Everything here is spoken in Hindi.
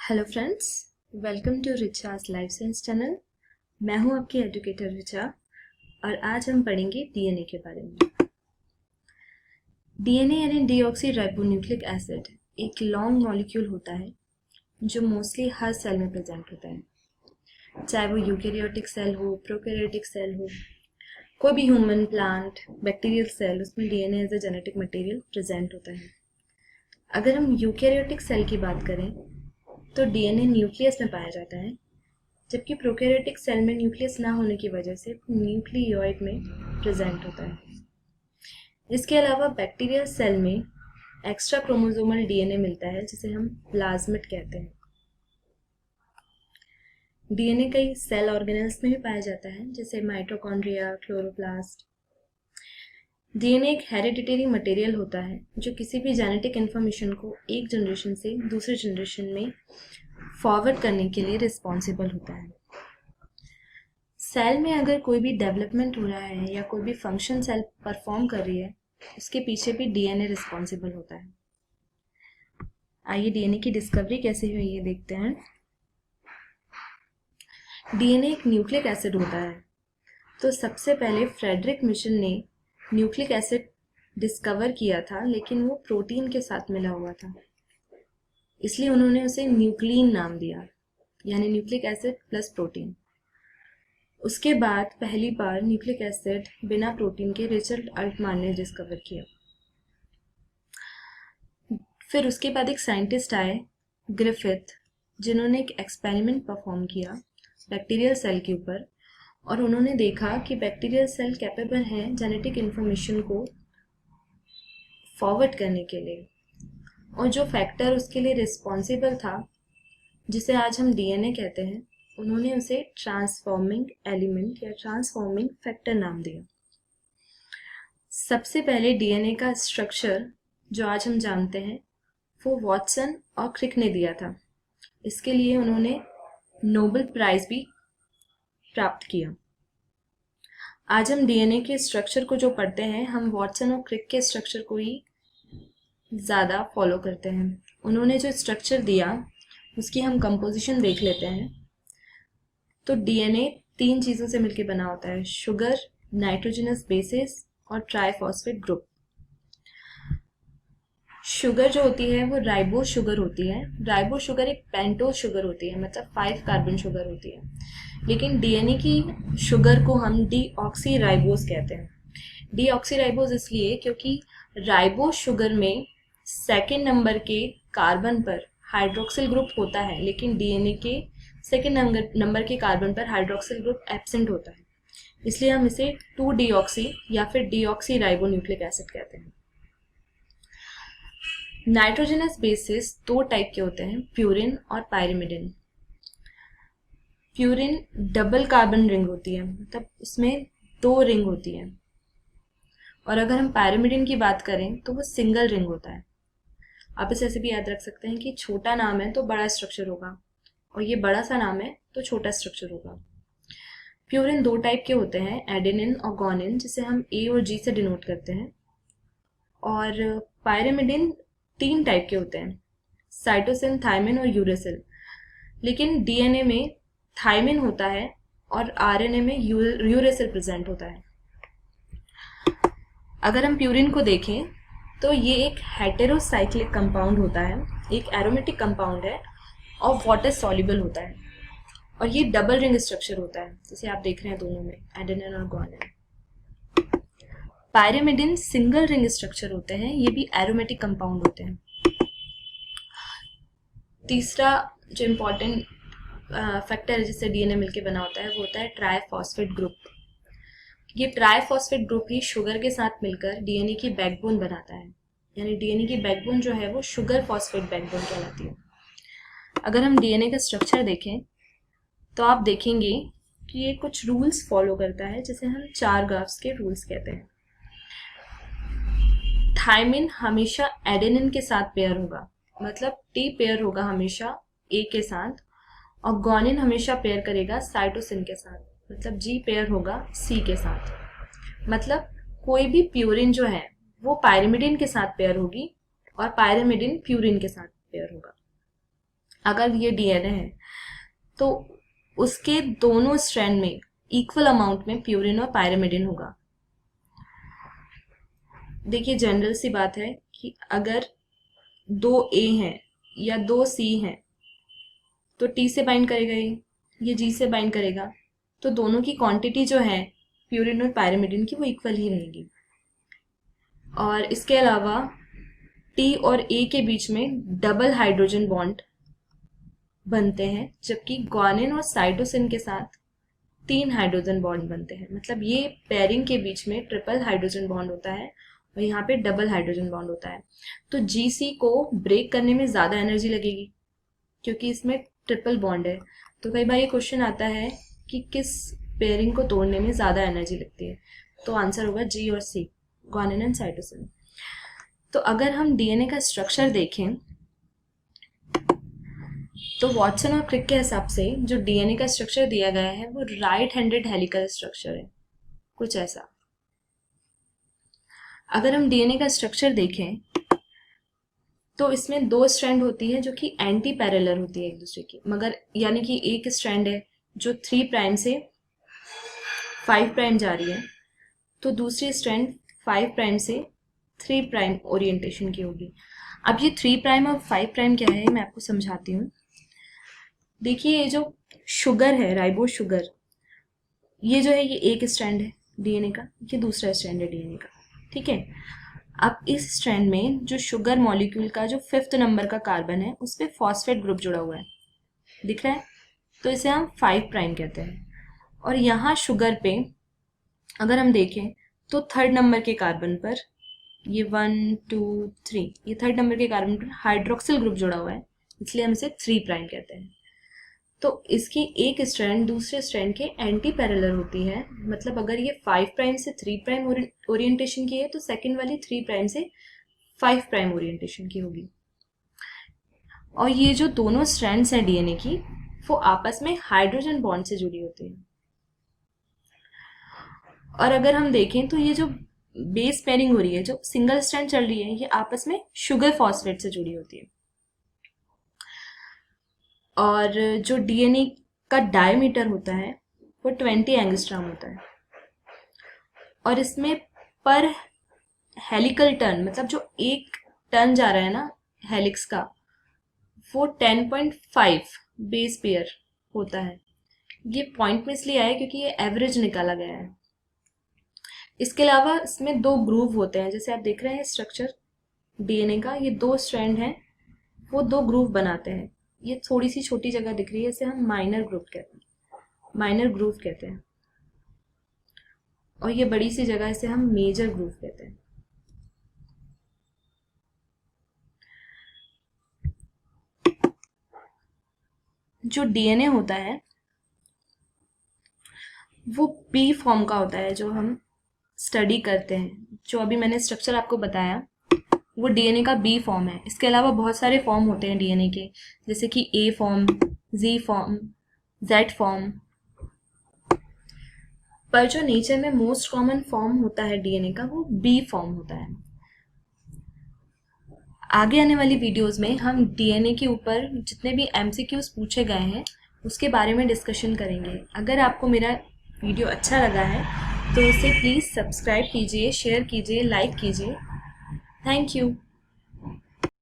Hello friends, welcome to Richa's life science channel. मैं हूं आपकी एजुकेटर रिचा और आज हम पढ़ेंगे डीएनए के बारे में। डीएनए यानी डीऑक्सी राइबोन्यूक्लिक एसिड एक लॉन्ग मॉलिक्यूल होता है जो मोस्टली हर सेल में प्रेजेंट होता है, चाहे वो यूकेरियोटिक सेल हो, प्रोकैरियोटिक सेल हो, कोई भी ह्यूमन, प्लांट, बैक्टीरियल सेल, उसमें DNA as a genetic material present होता है। अगर हम यूकेरियोटिक सेल की बात करें तो डीएनए न्यूक्लियस में पाया जाता है, जबकि प्रोकैरियोटिक सेल में न्यूक्लियस ना होने की वजह से न्यूक्लियोइड में प्रेजेंट होता है। इसके अलावा बैक्टीरियल सेल में एक्स्ट्रा क्रोमोसोमल डीएनए मिलता है जिसे हम प्लाज्मिड कहते हैं। डीएनए कई सेल ऑर्गेनेल्स में भी पाया जाता है, जैसे माइटोकॉन्ड्रिया, क्लोरोप्लास्ट। डीएनए एक हेरिडिटरी मटेरियल होता है जो किसी भी जेनेटिक इन्फॉर्मेशन को एक जनरेशन से दूसरे जनरेशन में फॉरवर्ड करने के लिए रिस्पॉन्सिबल होता है। सेल में अगर कोई भी डेवलपमेंट हो रहा है या कोई भी फंक्शन सेल परफॉर्म कर रही है, उसके पीछे भी डीएनए रिस्पॉन्सिबल होता है। आइए डीएनए की डिस्कवरी कैसे हुई ये देखते हैं। डीएनए एक न्यूक्लिक एसिड होता है, तो सबसे पहले फ्रेडरिक मिशन ने न्यूक्लिक एसिड डिस्कवर किया था, लेकिन वो प्रोटीन के साथ मिला हुआ था, इसलिए उन्होंने उसे न्यूक्लिन नाम दिया, यानी न्यूक्लिक एसिड प्लस प्रोटीन। उसके बाद पहली बार न्यूक्लिक एसिड बिना प्रोटीन के रिचर्ड अल्टमान ने डिस्कवर किया। फिर उसके बाद एक साइंटिस्ट आए, ग्रिफिथ, जिन्होंने एक एक्सपेरिमेंट परफॉर्म किया बैक्टीरियल सेल के ऊपर, और उन्होंने देखा कि बैक्टीरियल सेल कैपेबल हैं जेनेटिक इन्फॉर्मेशन को फॉरवर्ड करने के लिए, और जो फैक्टर उसके लिए रिस्पॉन्सिबल था, जिसे आज हम डीएनए कहते हैं, उन्होंने उसे ट्रांसफॉर्मिंग एलिमेंट या ट्रांसफॉर्मिंग फैक्टर नाम दिया। सबसे पहले डीएनए का स्ट्रक्चर जो आज हम जानते हैं वो वॉटसन और क्रिक ने दिया था। इसके लिए उन्होंने नोबेल प्राइज भी प्राप्त किया। आज हम डीएनए के स्ट्रक्चर को जो पढ़ते हैं, हम वॉटसन और क्रिक के स्ट्रक्चर को ही ज़्यादा फॉलो करते हैं। उन्होंने जो स्ट्रक्चर दिया उसकी हम कंपोजिशन देख लेते हैं। तो डीएनए 3 चीज़ों से मिलकर बना होता है, शुगर, नाइट्रोजनस बेसिस और ट्राइफॉस्फेट ग्रुप। शुगर जो होती है वो राइबोस शुगर होती है। राइबोस शुगर एक पेंटोस शुगर होती है, मतलब 5 कार्बन शुगर होती है, लेकिन डीएनए की शुगर को हम डीऑक्सी राइबोस कहते हैं। डीऑक्सी राइबोस इसलिए क्योंकि राइबोस शुगर में सेकेंड नंबर के कार्बन पर हाइड्रोक्सिल ग्रुप होता है, लेकिन डीएनए के सेकेंड नंबर के कार्बन पर हाइड्रोक्सिल ग्रुप एब्सेंट होता है, इसलिए हम इसे 2-डीऑक्सी या फिर डीऑक्सी राइबोन्यूक्लिक एसिड कहते हैं। नाइट्रोजनस बेसिस 2 टाइप के होते हैं, प्यूरिन और pyrimidine. Purine double carbon ring होती है, मतलब उसमें 2 रिंग होती है, और अगर हम पायरिमिडिन की बात करें तो वो सिंगल रिंग होता है। आप इसे ऐसे भी याद रख सकते हैं कि छोटा नाम है तो बड़ा स्ट्रक्चर होगा, और ये बड़ा सा नाम है तो छोटा स्ट्रक्चर होगा। प्यूरिन 2 टाइप के होते हैं, एडेनिन और गुआनिन, जिसे हम ए और जी से डिनोट करते हैं। और पायरिमिडिन 3 टाइप के होते हैं, साइटोसिन, थायमिन और यूरेसिल। लेकिन डीएनए में थायमिन होता है और आरएनए में यूरेसिल प्रेजेंट होता है। अगर हम प्यूरिन को देखें तो ये एक हेटेरोसाइक्लिक कंपाउंड होता है, एक एरोमेटिक कंपाउंड है और वाटर सॉल्युबल होता है, और ये डबल रिंग स्ट्रक्चर होता है, जैसे आप देख रहे हैं दोनों में, एडेनिन और guanine. Pyrimidine single ring structure होते हैं, ये भी एरोमेटिक कंपाउंड होते हैं। तीसरा जो इम्पोर्टेंट फैक्टर है जिससे डीएनए मिलकर बना होता है वो होता है ट्राइफॉस्फेट ग्रुप। ये ट्राइफॉस्फेट ग्रुप ही शुगर के साथ मिलकर डीएनए की बैकबोन बनाता है, यानी डीएनए की बैकबोन जो है वो शुगर फॉस्फेट बैकबोन कहलाती है। अगर हम डीएनए का स्ट्रक्चर देखें तो आप देखेंगे कि ये कुछ रूल्स फॉलो करता है, जिसे हम 4 ग्राफ्स के रूल्स कहते हैं। थायमिन हमेशा एडेनिन के साथ पेयर होगा, मतलब टी पेयर होगा हमेशा ए के साथ, और गुआनिन हमेशा पेयर करेगा साइटोसिन के साथ, मतलब जी पेयर होगा सी के साथ। मतलब कोई भी प्यूरिन जो है वो पायरिमिडिन के साथ पेयर होगी और पायरिमिडिन प्यूरिन के साथ पेयर होगा। अगर ये डीएनए है तो उसके दोनों स्ट्रैंड में इक्वल अमाउंट में प्यूरिन और पायरिमिडिन होगा। देखिए जनरल सी बात है कि अगर 2 ए हैं या 2 सी हैं तो टी से बाइंड करेगा, ये जी से बाइंड करेगा, तो दोनों की क्वांटिटी जो है प्यूरिन और पायरिमिडिन की वो इक्वल ही रहेगी। और इसके अलावा टी और ए के बीच में डबल हाइड्रोजन बॉन्ड बनते हैं, जबकि ग्वानिन और साइटोसिन के साथ 3 हाइड्रोजन बॉन्ड बनते हैं। मतलब ये पेयरिंग के बीच में ट्रिपल हाइड्रोजन बॉन्ड होता है और यहाँ पे डबल हाइड्रोजन बॉन्ड होता है। तो जीसी को ब्रेक करने में ज़्यादा एनर्जी लगेगी क्योंकि इसमें ट्रिपल बॉन्ड है। तो कई बार ये क्वेश्चन आता है कि किस पेयरिंग को तोड़ने में ज़्यादा एनर्जी लगती है, तो आंसर होगा जी और सी, ग्वानिन एंड साइटोसिन। तो अगर हम डीएनए का स्ट्रक्चर देखें तो वॉटसन और क्रिक के हिसाब से जो डीएनए का स्ट्रक्चर दिया गया है वो राइट हैंडेड हेलिकल स्ट्रक्चर है, कुछ ऐसा। अगर हम डीएनए का स्ट्रक्चर देखें तो इसमें 2 स्ट्रैंड होती है जो कि एंटी पैरेलल होती है एक दूसरे की, मगर यानी कि एक स्ट्रैंड है जो 3 प्राइम से 5 प्राइम जा रही है, तो दूसरी स्ट्रैंड 5 प्राइम से 3 प्राइम ओरिएंटेशन की होगी। अब ये 3 प्राइम और 5 प्राइम क्या है मैं आपको समझाती हूँ। देखिए ये जो शुगर है, राइबोस शुगर, ये जो है ये एक स्ट्रैंड है डीएनए का, ये दूसरा स्ट्रैंड है डीएनए का, ठीक है। अब इस स्ट्रैंड में जो शुगर मॉलिक्यूल का जो 5th नंबर का कार्बन है उस पर फॉस्फेट ग्रुप जुड़ा हुआ है, दिख रहा है, तो इसे हम 5 प्राइम कहते हैं। और यहाँ शुगर पे अगर हम देखें तो 3rd नंबर के कार्बन पर ये 1 2 3, ये 3rd नंबर के कार्बन पर हाइड्रोक्सिल ग्रुप जुड़ा हुआ है, इसलिए हम इसे 3 प्राइम कहते हैं। तो इसकी एक स्ट्रैंड दूसरे स्ट्रैंड के एंटी पैरेलल होती है। मतलब अगर ये 5 प्राइम से 3 प्राइम ओरिएंटेशन की है तो सेकंड वाली 3 प्राइम से 5 प्राइम ओरिएंटेशन की होगी। और ये जो दोनों स्ट्रैंड्स हैं डीएनए की वो आपस में हाइड्रोजन बॉन्ड से जुड़ी होती है। और अगर हम देखें तो ये जो बेस पेयरिंग हो रही है, जो सिंगल स्ट्रैंड चल रही है, ये आपस में शुगर फॉस्फेट से जुड़ी होती है। और जो डीएनए का डायमीटर होता है वो 20 एंगस्ट्रॉम होता है। और इसमें पर हेलिकल टर्न, मतलब जो एक टर्न जा रहा है ना हेलिक्स का, वो 10.5 बेस पेयर होता है। ये पॉइंट में इसलिए आया क्योंकि ये एवरेज निकाला गया है। इसके अलावा इसमें 2 ग्रूव होते हैं, जैसे आप देख रहे हैं स्ट्रक्चर डीएनए का, ये 2 स्ट्रैंड हैं, वो 2 ग्रूव बनाते हैं। ये थोड़ी सी छोटी जगह दिख रही है, इसे हम माइनर ग्रुप कहते हैं, माइनर ग्रूव कहते हैं। और ये बड़ी सी जगह, इसे हम मेजर ग्रूव कहते हैं। जो डीएनए होता है वो बी फॉर्म का होता है, जो हम स्टडी करते हैं। जो अभी मैंने स्ट्रक्चर आपको बताया वो डीएनए का बी फॉर्म है। इसके अलावा बहुत सारे फॉर्म होते हैं डीएनए के, जैसे कि ए फॉर्म, जी फॉर्म, जेड फॉर्म। पर जो नेचर में मोस्ट कॉमन फॉर्म होता है डीएनए का वो बी फॉर्म होता है। आगे आने वाली वीडियोस में हम डीएनए के ऊपर जितने भी एमसीक्यूज पूछे गए हैं उसके बारे में डिस्कशन करेंगे। अगर आपको मेरा वीडियो अच्छा लगा है तो उसे प्लीज़ सब्सक्राइब कीजिए, शेयर कीजिए, लाइक कीजिए। Thank you.